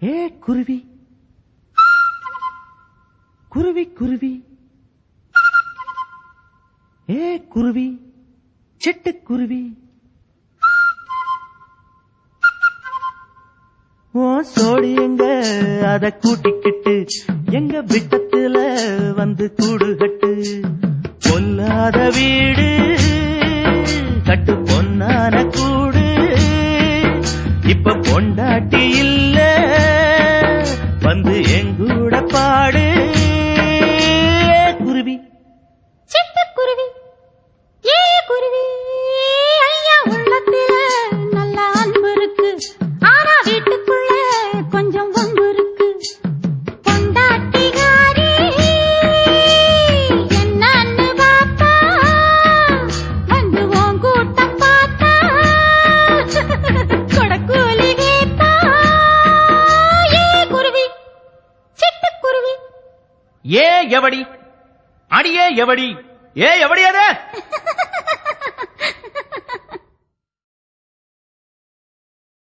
ஏ குருவி குருவி குருவி ஏ குருவி சிட்டுக்குருவி ஓ சோடி எங்க அத கூட்டிக்கிட்டு எங்க விட்டத்துல வந்து கூடு கட்டு பொல்லாத வீடு கட்டு பொன்னான கூடு இப்ப பொண்டாட்டி இல்ல வந்து எங்கூட பாடு குருவி சிட்டுக்குருவி ஏ குருவி ஐயா உள்ளத்தில நல்ல அன்பு இருக்கு ஆனா வீட்டுக்குள்ள கொஞ்சம் வம்பு இருக்கு பொண்டாட்டிகாரி என்னன்னு பாப்பா வந்து உன் கூட்டம் பார்த்தா கொடக்கூலி கேப்பா ஏ குருவி சிட்டுக்குருவி ஏ எவடி அடியே எவடி ஏ எவடி அத